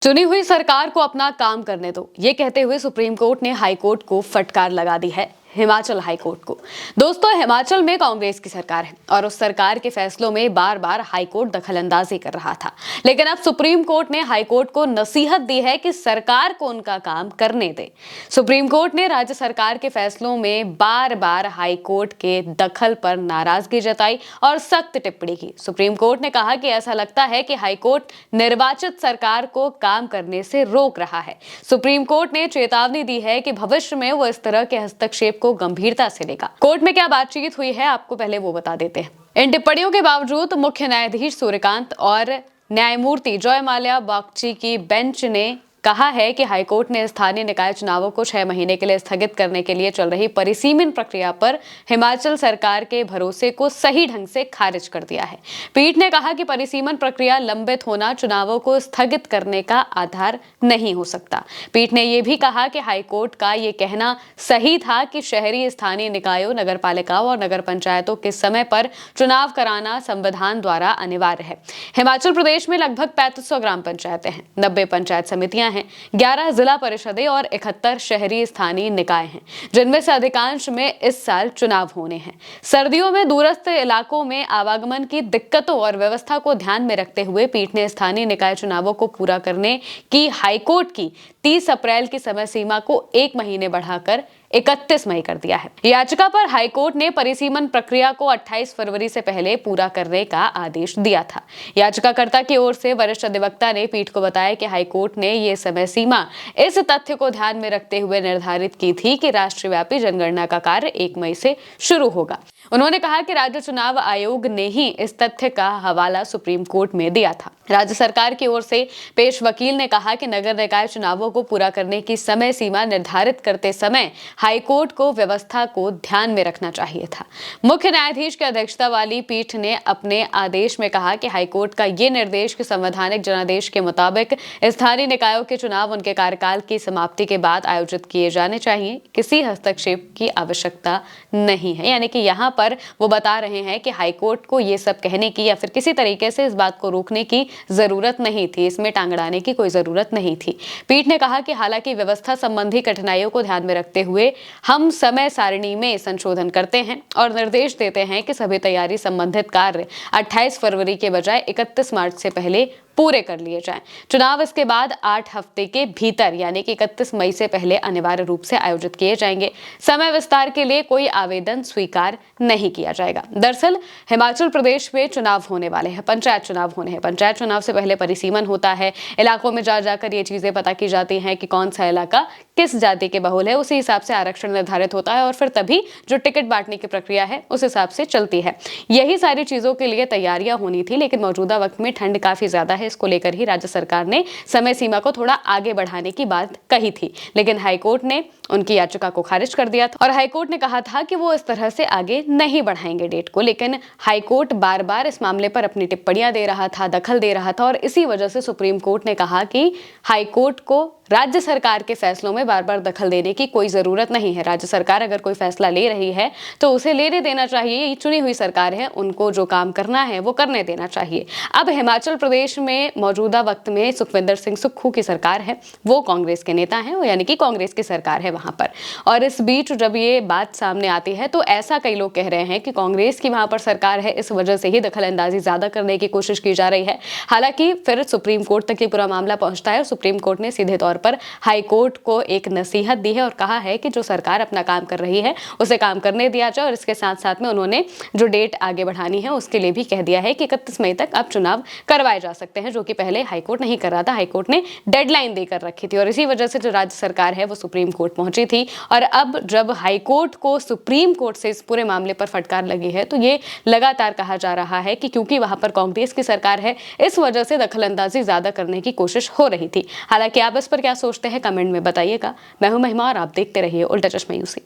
चुनी हुई सरकार को अपना काम करने दो, ये कहते हुए सुप्रीम कोर्ट ने हाई कोर्ट को फटकार लगा दी है। हिमाचल हाई कोर्ट को। दोस्तों, हिमाचल में कांग्रेस की सरकार है और उस सरकार के फैसलों में बार बार हाई कोर्ट दखलंदाजी कर रहा था। लेकिन अब सुप्रीम कोर्ट ने हाई कोर्ट को नसीहत दी है कि सरकार को उनका काम करने दे। सुप्रीम कोर्ट ने राज्य सरकार के फैसलों में बार बार हाई कोर्ट के दखल पर नाराजगी जताई और सख्त टिप्पणी की। सुप्रीम कोर्ट ने कहा कि ऐसा लगता है कि हाई कोर्ट निर्वाचित सरकार को काम करने से रोक रहा है। सुप्रीम कोर्ट ने चेतावनी दी है कि भविष्य में वो इस तरह के हस्तक्षेप को गंभीरता से लेगा। कोर्ट में क्या बातचीत हुई है, आपको पहले वो बता देते हैं। इन टिप्पणियों के बावजूद मुख्य न्यायाधीश सूर्यकांत और न्यायमूर्ति जॉय माल्या बागची की बेंच ने कहा है कि हाईकोर्ट ने स्थानीय निकाय चुनावों को 6 महीने के लिए स्थगित करने के लिए चल रही परिसीमन प्रक्रिया पर हिमाचल सरकार के भरोसे को सही ढंग से खारिज कर दिया है। पीठ ने कहा कि परिसीमन प्रक्रिया लंबित होना चुनावों को स्थगित करने का आधार नहीं हो सकता। पीठ ने यह भी कहा कि हाईकोर्ट का ये कहना सही था कि शहरी स्थानीय निकायों, नगरपालिकाओं और नगर पंचायतों के समय पर चुनाव कराना संविधान द्वारा अनिवार्य है। हिमाचल प्रदेश में लगभग 3500 ग्राम पंचायतें हैं, 90 पंचायत समितियां हैं, 11 जिला परिषदें और 71 शहरी स्थानीय निकाय हैं, जिनमें से अधिकांश में इस साल चुनाव होने हैं। सर्दियों में दूरस्थ इलाकों में आवागमन की दिक्कतों और व्यवस्था को ध्यान में रखते हुए पीठ ने स्थानीय निकाय चुनावों को पूरा करने की हाईकोर्ट की 30 अप्रैल की समय सीमा को 1 महीने बढ़ाकर 31 मई कर दिया है। याचिका पर हाईकोर्ट ने परिसीमन प्रक्रिया को 28 फरवरी से पहले पूरा करने का आदेश दिया था। याचिकाकर्ता की ओर से वरिष्ठ अधिवक्ता ने पीठ को बताया कि हाईकोर्ट ने यह समय सीमा इस तथ्य को ध्यान में रखते हुए निर्धारित की थी कि राष्ट्रव्यापी जनगणना का कार्य 1 मई से शुरू होगा। उन्होंने कहा कि राज्य चुनाव आयोग ने ही इस तथ्य का हवाला सुप्रीम कोर्ट में दिया था। राज्य सरकार की ओर से पेश वकील ने कहा कि नगर निकाय चुनावों को पूरा करने की समय सीमा निर्धारित करते समय हाईकोर्ट को व्यवस्था को ध्यान में रखना चाहिए था। मुख्य न्यायाधीश की अध्यक्षता वाली पीठ ने अपने आदेश में कहा कि हाईकोर्ट का ये निर्देश कि संवैधानिक जनादेश के मुताबिक स्थानीय निकायों के चुनाव उनके कार्यकाल की समाप्ति के बाद आयोजित किए जाने चाहिए, किसी हस्तक्षेप की आवश्यकता नहीं है। यानी कि यहाँ पर वो बता रहे हैं कि हाईकोर्ट को ये सब कहने की या फिर किसी तरीके से इस बात को रोकने की जरूरत नहीं थी, इसमें टांग अड़ाने की कोई जरूरत नहीं थी। पीठ ने कहा कि हालांकि व्यवस्था संबंधी कठिनाइयों को ध्यान में रखते हुए हम समय सारणी में संशोधन करते हैं और निर्देश देते हैं कि सभी तैयारी संबंधित कार्य 28 फरवरी के बजाय 31 मार्च से पहले पूरे कर लिए जाएं। चुनाव इसके बाद 8 हफ्ते के भीतर यानी कि 31 मई से पहले अनिवार्य रूप से आयोजित किए जाएंगे। समय विस्तार के लिए कोई आवेदन स्वीकार नहीं किया जाएगा। दरअसल हिमाचल प्रदेश में चुनाव होने वाले हैं, पंचायत चुनाव होने हैं। पंचायत चुनाव से पहले परिसीमन होता है, इलाकों में जाकर ये चीजें पता की जाती हैं कि कौन सा इलाका किस जाति के बहुल है, उसी हिसाब से आरक्षण निर्धारित होता है और फिर तभी जो टिकट बांटने की प्रक्रिया है उस हिसाब से चलती है। यही सारी चीजों के लिए तैयारियां होनी थी, लेकिन मौजूदा वक्त में ठंड काफी ज्यादा है, इसको लेकर ही राज्य सरकार ने समय सीमा को थोड़ा आगे बढ़ाने की बात कही थी। लेकिन हाईकोर्ट ने उनकी याचिका को खारिज कर दिया था और हाईकोर्ट ने कहा था कि वो इस तरह से आगे नहीं बढ़ाएंगे डेट को। लेकिन हाईकोर्ट बार बार इस मामले पर अपनी टिप्पणियां दे रहा था, दखल दे रहा था और इसी वजह से सुप्रीम कोर्ट ने कहा कि हाईकोर्ट को राज्य सरकार के फैसलों में बार बार दखल देने की कोई जरूरत नहीं है। राज्य सरकार अगर कोई फैसला ले रही है तो उसे लेने देना चाहिए। ये चुनी हुई सरकार है, उनको जो काम करना है वो करने देना चाहिए। अब हिमाचल प्रदेश में मौजूदा वक्त में सुखविंदर सिंह सुक्खू की सरकार है, वो कांग्रेस के नेता हैं, यानी कि कांग्रेस की सरकार है वहां पर। और इस बीच जब ये बात सामने आती है तो ऐसा कई लोग कह रहे हैं कि कांग्रेस की वहां पर सरकार है, इस वजह से ही दखल अंदाजी ज्यादा करने की कोशिश की जा रही है। हालांकि फिर सुप्रीम कोर्ट तक ये पूरा मामला पहुंचता है और सुप्रीम कोर्ट ने सीधे तौर पर हाईकोर्ट को एक नसीहत दी है और कहा है कि जो सरकार अपना काम कर रही है उसे काम करने दिया जाए। और इसके साथ साथ में उन्होंने जो डेट आगे बढ़ानी है उसके लिए भी कह दिया है कि 31 मई तक अब चुनाव करवाए जा सकते हैं, जो कि पहले हाईकोर्ट नहीं कर रहा था। हाईकोर्ट ने डेडलाइन देकर रखी थी और इसी वजह से जो राज्य सरकार है वो सुप्रीम कोर्ट पहुंची थी। और अब जब हाईकोर्ट को सुप्रीम कोर्ट से इस पूरे मामले पर फटकार लगी है तो ये लगातार कहा जा रहा है कि क्योंकि वहां पर कांग्रेस की सरकार है, इस वजह से दखलंदाजी ज्यादा करने की कोशिश हो रही थी। हालांकि आप इस पर क्या सोचते हैं कमेंट में बताइएगा। मैं हूं महिमा और आप देखते रहिए उल्टा चश्मा यूसी।